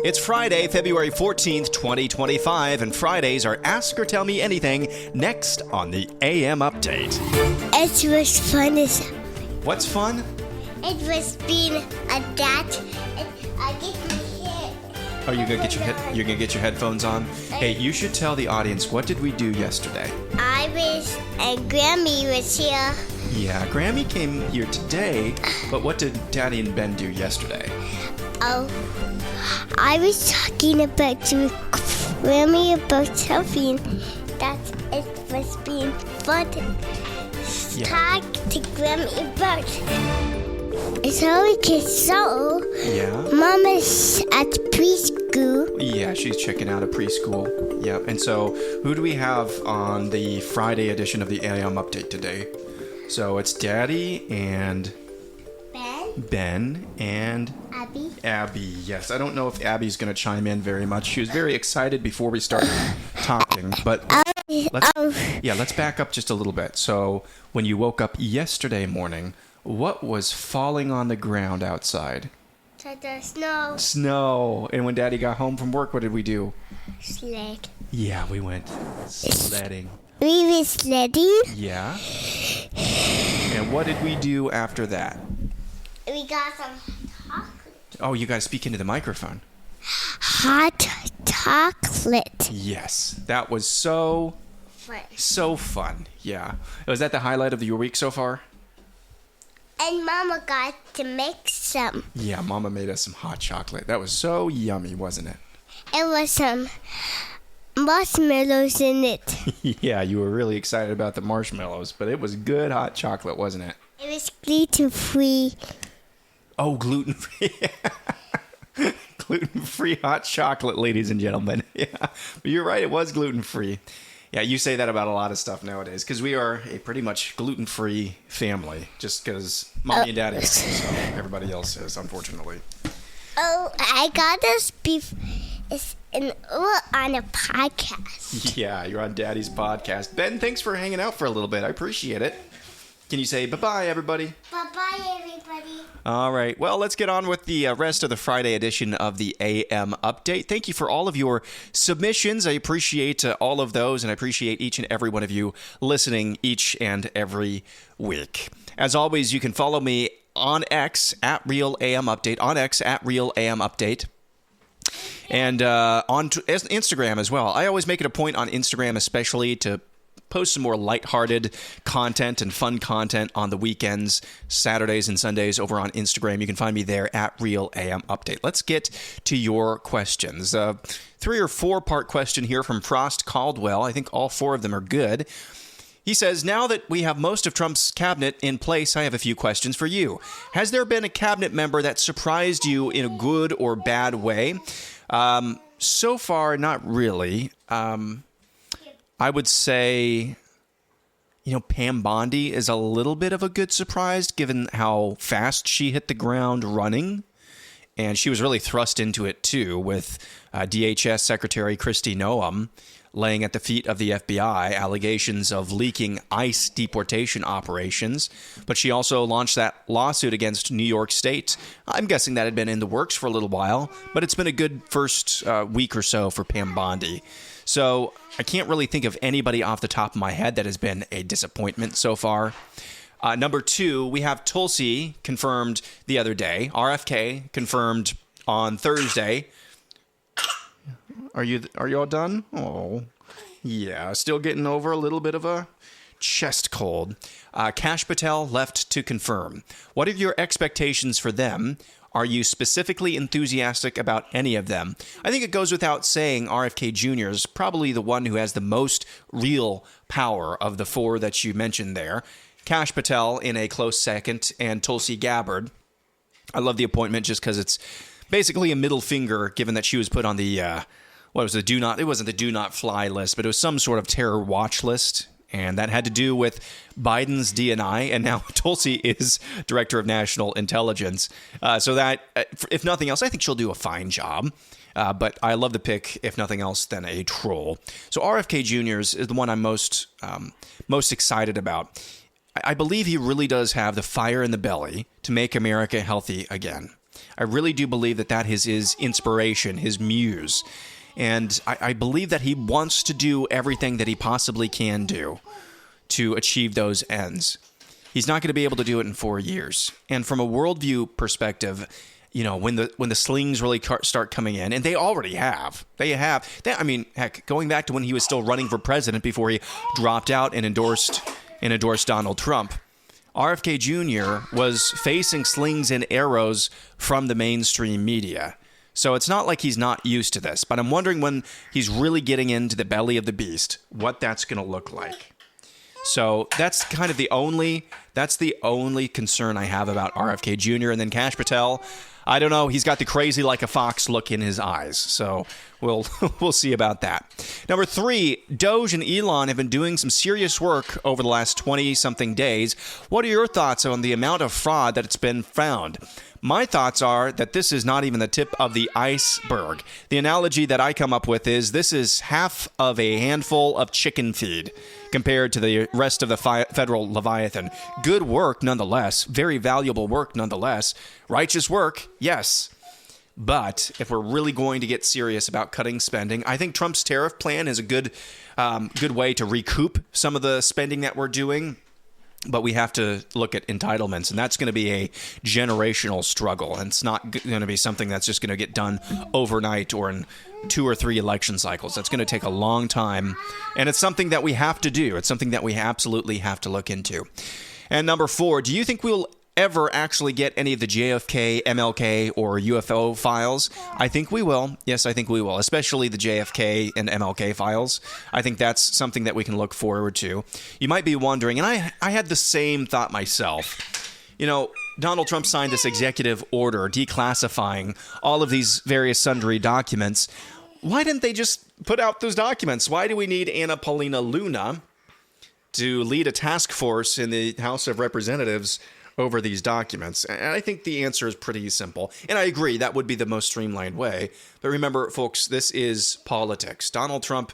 It's Friday, February 14th, 2025, and Fridays are Ask or Tell Me Anything, next on the AM Update. It was fun as... What's fun? It was being a dad. I get my hair. Oh, you're gonna get your headphones on? Hey, you should tell the audience, what did we do yesterday? And Grammy was here. Yeah, Grammy came here today, but what did Daddy and Ben do yesterday? Oh, I was talking about to Grammy about something that it was being fun. Talk to Grammy about. Yeah. Mama's at preschool. Yeah, she's checking out of preschool. Yeah, and so who do we have on the Friday edition of the AM Update today? So it's Daddy and Ben and Abby. Yes, I don't know if Abby's going to chime in very much. She was very excited before we started talking, but let's back up just a little bit. So when you woke up yesterday morning, what was falling on the ground outside? The snow. Snow. And when Daddy got home from work, what did we do? Sled. Yeah, we went sledding. We were sledding. Yeah. And what did we do after that? We got some chocolate. Oh, you got to speak into the microphone. Hot chocolate. Yes, that was so fun. Yeah. Was that the highlight of your week so far? And Mama got to make some. Yeah, Mama made us some hot chocolate. That was so yummy, wasn't it? It was some marshmallows in it. Yeah, you were really excited about the marshmallows, but it was good hot chocolate, wasn't it? It was gluten-free. Oh, gluten-free. Gluten-free hot chocolate, ladies and gentlemen. Yeah, but you're right, it was gluten-free. Yeah, you say that about a lot of stuff nowadays, because we are a pretty much gluten-free family, just because Mommy and Daddy are, so everybody else is, unfortunately. Oh, I got this beef on a podcast. Yeah, you're on Daddy's podcast. Ben, thanks for hanging out for a little bit. I appreciate it. Can you say bye-bye, everybody? Bye-bye, everybody. All right. Well, let's get on with the rest of the Friday edition of the AM Update. Thank you for all of your submissions. I appreciate all of those, and I appreciate each and every one of you listening each and every week. As always, you can follow me on X at Real AM Update, on X at Real AM Update. And on Instagram as well. I always make it a point on Instagram especially to post some more lighthearted content and fun content on the weekends, Saturdays and Sundays over on Instagram. You can find me there at Real AM Update. Let's get to your questions. 3 or 4 part question here from Frost Caldwell. I think all 4 of them are good. He says, now that we have most of Trump's cabinet in place, I have a few questions for you. Has there been a cabinet member that surprised you in a good or bad way? So far, not really. I would say, Pam Bondi is a little bit of a good surprise given how fast she hit the ground running. And she was really thrust into it, too, with DHS Secretary Kristi Noem laying at the feet of the FBI allegations of leaking ICE deportation operations. But she also launched that lawsuit against New York State. I'm guessing that had been in the works for a little while, but it's been a good first week or so for Pam Bondi. So I can't really think of anybody off the top of my head that has been a disappointment so far. Number 2, we have Tulsi confirmed the other day. RFK confirmed on Thursday. Are you all done? Oh, yeah. Still getting over a little bit of a chest cold. Kash Patel left to confirm. What are your expectations for them? Are you specifically enthusiastic about any of them? I think it goes without saying RFK Jr. is probably the one who has the most real power of the 4 that you mentioned there. Kash Patel in a close second, and Tulsi Gabbard. I love the appointment just because it's basically a middle finger, given that she was put on the, it wasn't the do not fly list, but it was some sort of terror watch list. And that had to do with Biden's DNI, and now Tulsi is Director of National Intelligence. So that, if nothing else, I think she'll do a fine job. But I love the pick, if nothing else, than a troll. So RFK Jr. is the one I'm most excited about. I believe he really does have the fire in the belly to make America healthy again. I really do believe that is his inspiration, his muse. And I believe that he wants to do everything that he possibly can do to achieve those ends. He's not going to be able to do it in 4 years. And from a worldview perspective, when the slings really start coming in, and they already have. Heck, going back to when he was still running for president before he dropped out and endorsed Donald Trump, RFK Jr. was facing slings and arrows from the mainstream media. So it's not like he's not used to this, but I'm wondering when he's really getting into the belly of the beast, what that's going to look like. So that's kind of the only concern I have about RFK Jr. And then Kash Patel, I don't know. He's got the crazy like a fox look in his eyes. So we'll see about that. Number 3, Doge and Elon have been doing some serious work over the last 20-something days. What are your thoughts on the amount of fraud that it's been found? My thoughts are that this is not even the tip of the iceberg. The analogy that I come up with is this is half of a handful of chicken feed compared to the rest of the federal Leviathan. Good work nonetheless. Very valuable work nonetheless. Righteous work, yes. But if we're really going to get serious about cutting spending, I think Trump's tariff plan is a good way to recoup some of the spending that we're doing. But we have to look at entitlements, and that's going to be a generational struggle. And it's not going to be something that's just going to get done overnight or in 2 or 3 election cycles. That's going to take a long time, and it's something that we have to do. It's something that we absolutely have to look into. And number 4, do you think we'll ever actually get any of the JFK, MLK, or UFO files? I think we will. Yes, I think we will, especially the JFK and MLK files. I think that's something that we can look forward to. You might be wondering, and I had the same thought myself. Donald Trump signed this executive order declassifying all of these various sundry documents. Why didn't they just put out those documents? Why do we need Anna Paulina Luna to lead a task force in the House of Representatives over these documents? And I think the answer is pretty simple. And I agree, that would be the most streamlined way. But remember, folks, this is politics. Donald Trump,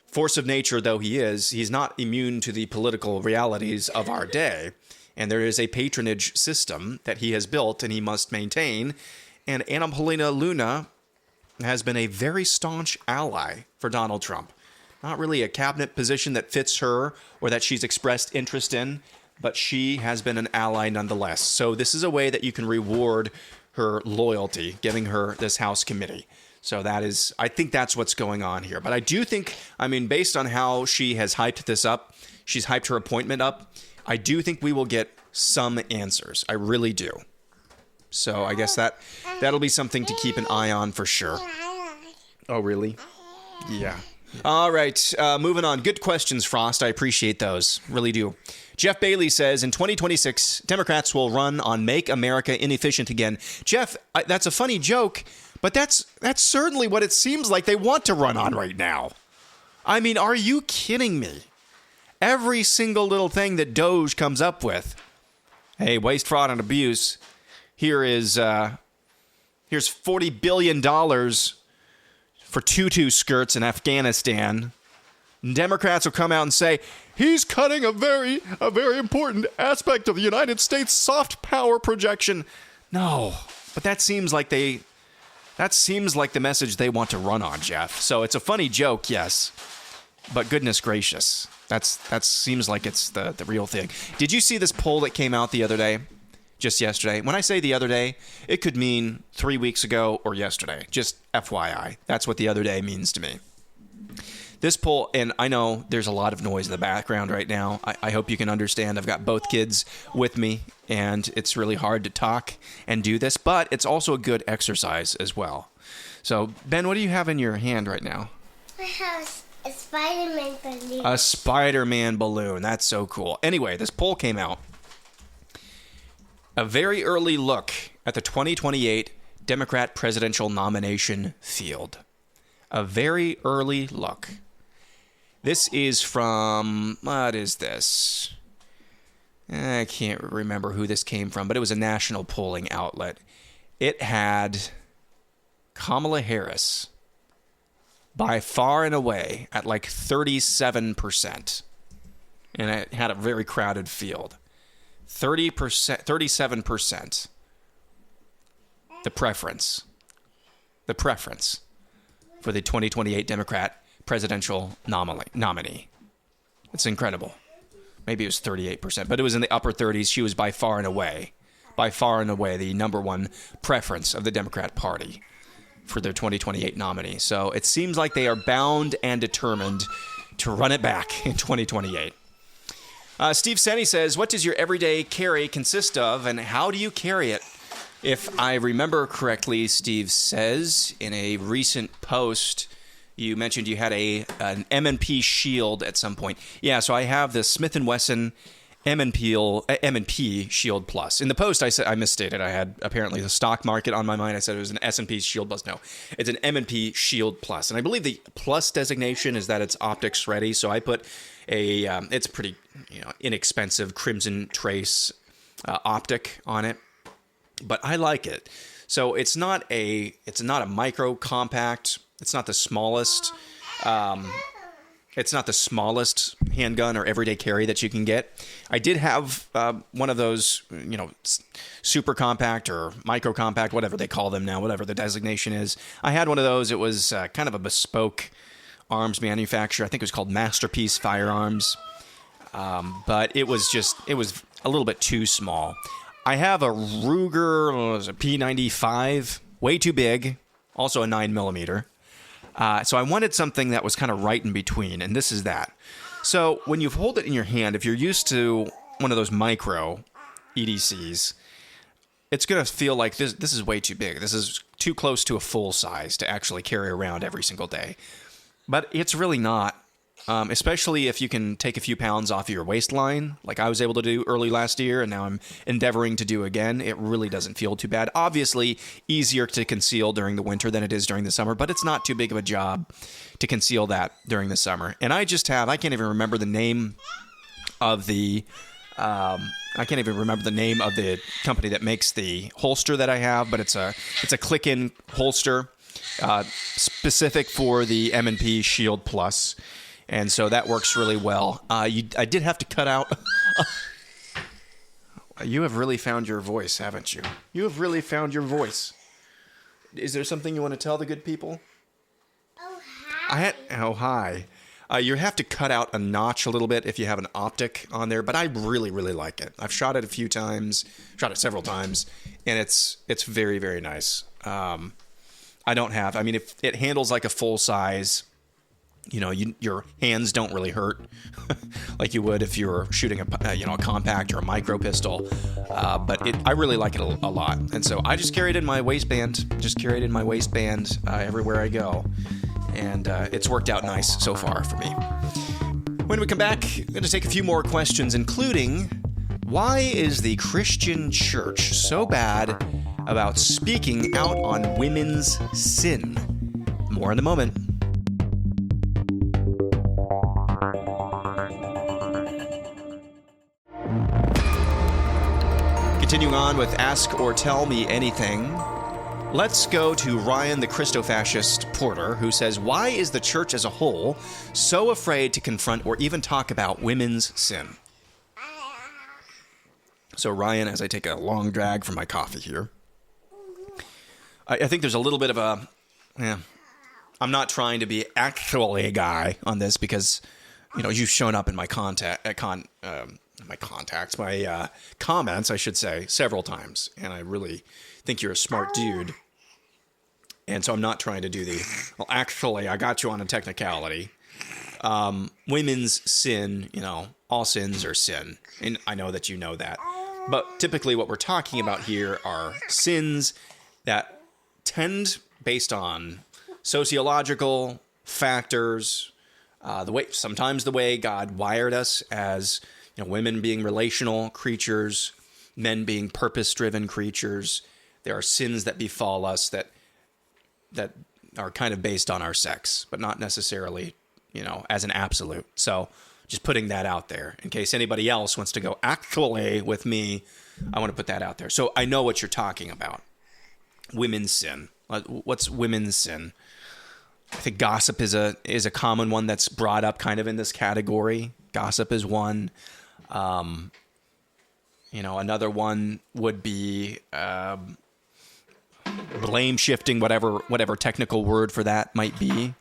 force of nature though he is, he's not immune to the political realities of our day. And there is a patronage system that he has built and he must maintain. And Anna Paulina Luna has been a very staunch ally for Donald Trump. Not really a cabinet position that fits her or that she's expressed interest in, but she has been an ally nonetheless. So this is a way that you can reward her loyalty, giving her this House committee. So I think that's what's going on here. But I do think, based on how she has hyped this up, she's hyped her appointment up, I do think we will get some answers. I really do. So I guess that'll be something to keep an eye on for sure. Oh, really? Yeah. All right, moving on. Good questions, Frost. I appreciate those. Really do. Jeff Bailey says, in 2026, Democrats will run on Make America Inefficient Again. Jeff, that's a funny joke, but that's certainly what it seems like they want to run on right now. Are you kidding me? Every single little thing that Doge comes up with. Hey, waste, fraud, and abuse. Here's $40 billion for tutu skirts in Afghanistan. Democrats will come out and say, he's cutting a very important aspect of the United States soft power projection. No, but that seems like the message they want to run on, Jeff. So it's a funny joke, yes, but goodness gracious, that seems like it's the real thing. Did you see this poll that came out the other day? Just yesterday. When I say the other day, it could mean 3 weeks ago or yesterday. Just FYI. That's what the other day means to me. This poll, and I know there's a lot of noise in the background right now. I hope you can understand. I've got both kids with me, and it's really hard to talk and do this, but it's also a good exercise as well. So, Ben, what do you have in your hand right now? I have a Spider-Man balloon. A Spider-Man balloon. That's so cool. Anyway, this poll came out. A very early look at the 2028 Democrat presidential nomination field. A very early look. This is from, what is this? I can't remember who this came from, but it was a national polling outlet. It had Kamala Harris by far and away at like 37%. And it had a very crowded field. 37%. the preference for the 2028 Democrat presidential nominee. It's incredible. Maybe it was 38%, but it was in the upper 30s. She was by far and away the number one preference of the Democrat Party for their 2028 nominee. So it seems like they are bound and determined to run it back in 2028. Steve Senny says, what does your everyday carry consist of, and how do you carry it? If I remember correctly, Steve says in a recent post, you mentioned you had an M&P Shield at some point. Yeah, so I have the Smith & Wesson M&P Shield Plus. In the post, I misstated. I had apparently the stock market on my mind. I said it was an S&P Shield Plus. No, it's an M&P Shield Plus. And I believe the plus designation is that it's optics ready. So I put it's pretty inexpensive Crimson Trace optic on it. But I like it. So it's not a micro compact. It's not the smallest. It's not the smallest handgun or everyday carry that you can get. I did have one of those, super compact or micro compact, whatever they call them now, whatever the designation is. I had one of those. It was kind of a bespoke arms manufacturer. I think it was called Masterpiece Firearms. But it was a little bit too small. I have a Ruger P95, way too big, also a 9mm. So I wanted something that was kind of right in between, and this is that. So when you hold it in your hand, if you're used to one of those micro EDCs, it's going to feel like this is way too big. This is too close to a full size to actually carry around every single day. But it's really not. Especially if you can take a few pounds off of your waistline, like I was able to do early last year, and now I'm endeavoring to do again. It really doesn't feel too bad. Obviously, easier to conceal during the winter than it is during the summer, but it's not too big of a job to conceal that during the summer. And I can't even remember the name of the company that makes the holster that I have, but it's a click-in holster specific for the M&P Shield Plus. And so that works really well. I did have to cut out. You have really found your voice, haven't you? You have really found your voice. Is there something you want to tell the good people? Oh, hi. Hi. You have to cut out a notch a little bit if you have an optic on there, but I really, really like it. I've shot it several times, and it's very, very nice. If it handles like a full size. Your hands don't really hurt like you would if you were shooting a compact or a micro pistol. But I really like it a lot. And so I just carry it in my waistband, everywhere I go. And it's worked out nice so far for me. When we come back, I'm going to take a few more questions, including why is the Christian church so bad about speaking out on women's sin? More in a moment. Continuing on with Ask or Tell Me Anything, let's go to Ryan the Christofascist Porter, who says, why is the church as a whole so afraid to confront or even talk about women's sin? So Ryan, as I take a long drag from my coffee here, I think there's a little bit of I'm not trying to be actually a guy on this because, you've shown up in my comments, I should say, several times. And I really think you're a smart dude. And so I'm not trying to do actually, I got you on a technicality. Women's sin, all sins are sin. And I know that you know that. But typically what we're talking about here are sins that tend, based on sociological factors, sometimes the way God wired us as women being relational creatures, men being purpose-driven creatures. There are sins that befall us that are kind of based on our sex, but not necessarily, as an absolute. So just putting that out there in case anybody else wants to go actually with me. I want to put that out there. So I know what you're talking about. Women's sin. What's women's sin? I think gossip is a common one that's brought up kind of in this category. Gossip is one. Another one would be, blame shifting, whatever technical word for that might be.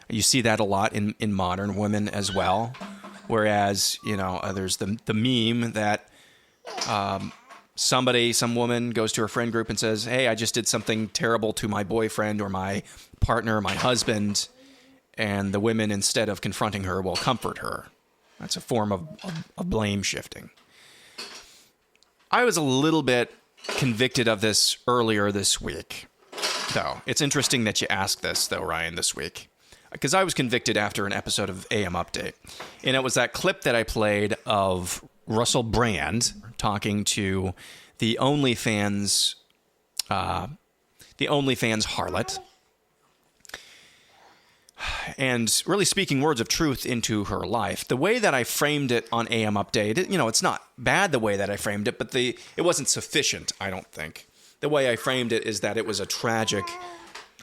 You see that a lot in modern women as well. Whereas, there's the meme that some woman goes to her friend group and says, hey, I just did something terrible to my boyfriend or my partner, my husband. And the women, instead of confronting her, will comfort her. That's a form of blame shifting. I was a little bit convicted of this earlier this week, though. It's interesting that you asked this, though, Ryan, this week. Because I was convicted after an episode of AM Update. And it was that clip that I played of Russell Brand talking to the OnlyFans harlot, and really speaking words of truth into her life. The way that I framed it on AM Update, it's not bad the way that I framed it, but it wasn't sufficient, I don't think. The way I framed it is that it was a tragic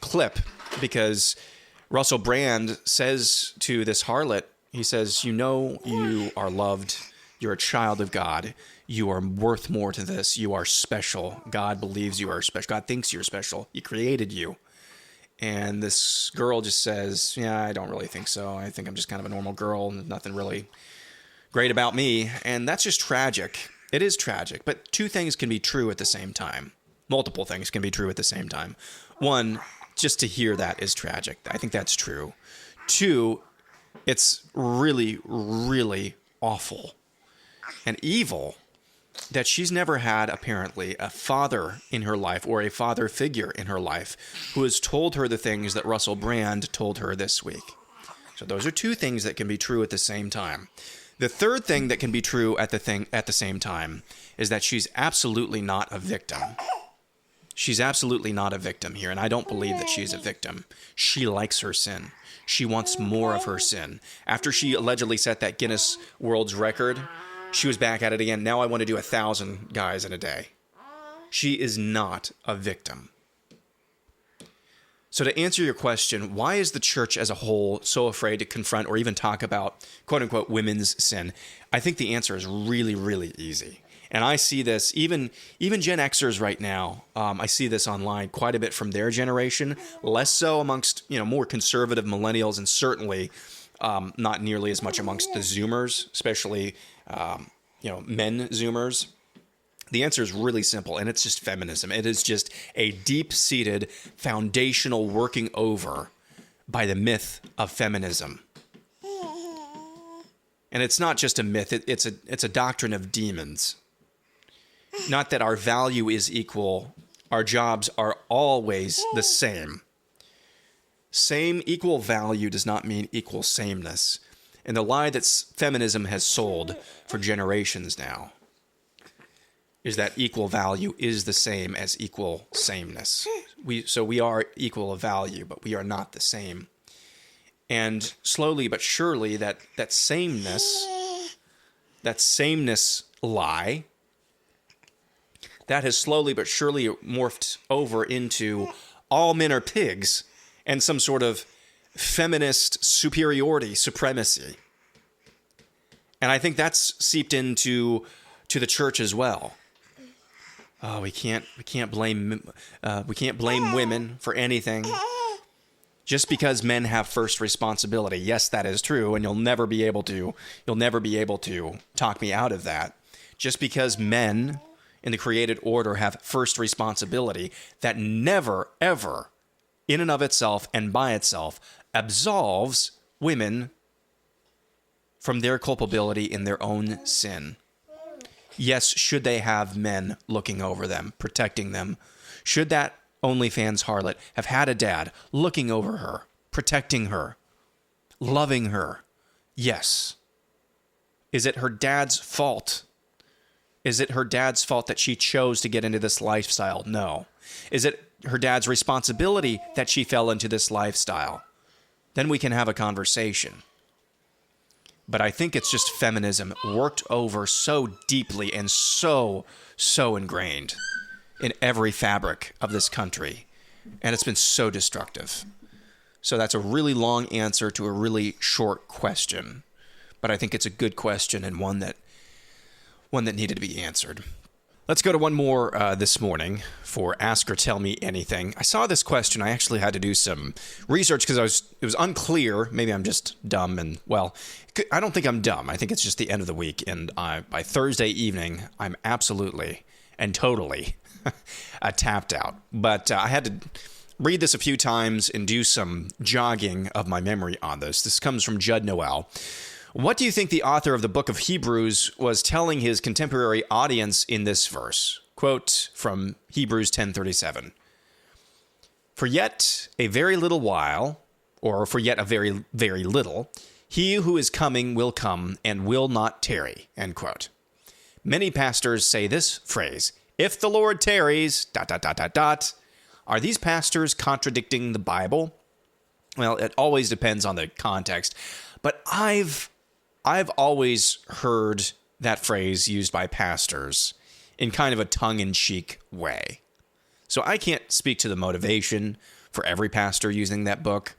clip, because Russell Brand says to this harlot, he says, you are loved. You're a child of God. You are worth more to this. You are special. God believes you are special. God thinks you're special. He created you. And this girl just says, yeah, I don't really think so. I think I'm just kind of a normal girl. Nothing really great about me. And that's just tragic. It is tragic. But two things can be true at the same time. Multiple things can be true at the same time. One, just to hear that is tragic. I think that's true. Two, it's really, really awful and evil that she's never had, apparently, a father in her life or a father figure in her life who has told her the things that Russell Brand told her this week. So those are two things that can be true at the same time. The third thing that can be true at the same time is that she's absolutely not a victim. She's absolutely not a victim here, and I don't believe that she's a victim. She likes her sin. She wants more of her sin. After she allegedly set that Guinness World's Record, she was back at it again. Now I want to do 1,000 guys in a day. She is not a victim. So to answer your question, why is the church as a whole so afraid to confront or even talk about quote-unquote women's sin? I think the answer is really, really easy. And I see this, even Gen Xers right now, I see this online quite a bit from their generation, less so amongst, more conservative millennials, and certainly not nearly as much amongst the Zoomers, especially, men Zoomers. The answer is really simple, and it's just feminism. It is just a deep-seated, foundational working over by the myth of feminism. And it's not just a myth, it's a doctrine of demons. Not that our value is equal, our jobs are always the same. Same equal value does not mean equal sameness. And the lie that feminism has sold for generations now is that equal value is the same as equal sameness. So we are equal of value, but we are not the same. And slowly but surely that sameness lie, that has slowly but surely morphed over into all men are pigs and some sort of feminist superiority, supremacy. And I think that's seeped into the church as well. Oh, we can't blame women for anything. Just because men have first responsibility. Yes, that is true, and you'll never be able to talk me out of that. Just because men in the created order have first responsibility, that never, ever, in and of itself and by itself, absolves women from their culpability in their own sin. Yes, should they have men looking over them, protecting them? Should that OnlyFans harlot have had a dad looking over her, protecting her, loving her? Yes. Is it her dad's fault? Is it her dad's fault that she chose to get into this lifestyle? No. Is it her dad's responsibility that she fell into this lifestyle? Then we can have a conversation. But I think it's just feminism worked over so deeply and so ingrained in every fabric of this country. And it's been so destructive. So that's a really long answer to a really short question. But I think it's a good question and one that needed to be answered. Let's go to one more this morning for Ask or Tell Me Anything. I saw this question. I actually had to do some research because it was unclear. Maybe I'm just dumb and, well, I don't think I'm dumb. I think it's just the end of the week. And by Thursday evening, I'm absolutely and totally tapped out. But I had to read this a few times and do some jogging of my memory on this. This comes from Judd Noel. What do you think the author of the book of Hebrews was telling his contemporary audience in this verse? Quote from Hebrews 10:37. For yet a very little while, or for yet a very, very little, he who is coming will come and will not tarry. End quote. Many pastors say this phrase, if the Lord tarries, ... Are these pastors contradicting the Bible? Well, it always depends on the context, but I've always heard that phrase used by pastors in kind of a tongue-in-cheek way. So I can't speak to the motivation for every pastor using that book,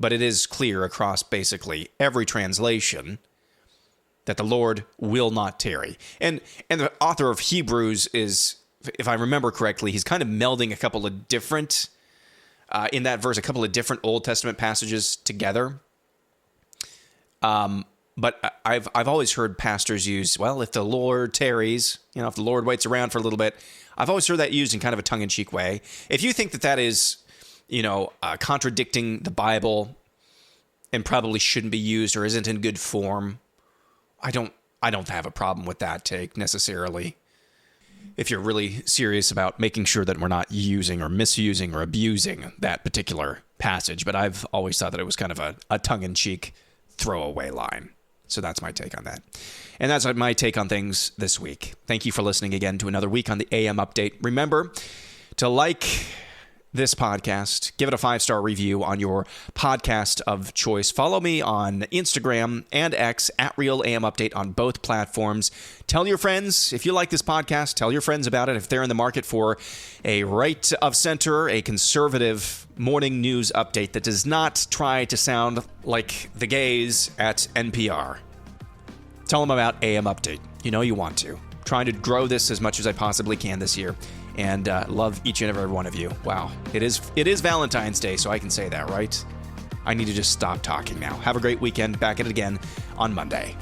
but it is clear across basically every translation that the Lord will not tarry. And the author of Hebrews is, if I remember correctly, he's kind of melding a couple of different, in that verse, a couple of different Old Testament passages together. But I've always heard pastors use, well, if the Lord tarries, if the Lord waits around for a little bit, I've always heard that used in kind of a tongue-in-cheek way. If you think that is, contradicting the Bible and probably shouldn't be used or isn't in good form, I don't have a problem with that take necessarily. If you're really serious about making sure that we're not using or misusing or abusing that particular passage, but I've always thought that it was kind of a tongue-in-cheek throwaway line. So that's my take on that. And that's my take on things this week. Thank you for listening again to another week on the AM Update. Remember to like this podcast, give it a 5-star review on your podcast of choice. Follow me on Instagram and X at Real AM Update on both platforms. Tell your friends, if you like this podcast, tell your friends about it. If they're in the market for a right of center, a conservative morning news update that does not try to sound like the gays at NPR. Tell them about AM Update. You know you want to. Trying to grow this as much as I possibly can this year. And love each and every one of you. Wow. It is Valentine's Day, so I can say that, right? I need to just stop talking now. Have a great weekend. Back at it again on Monday.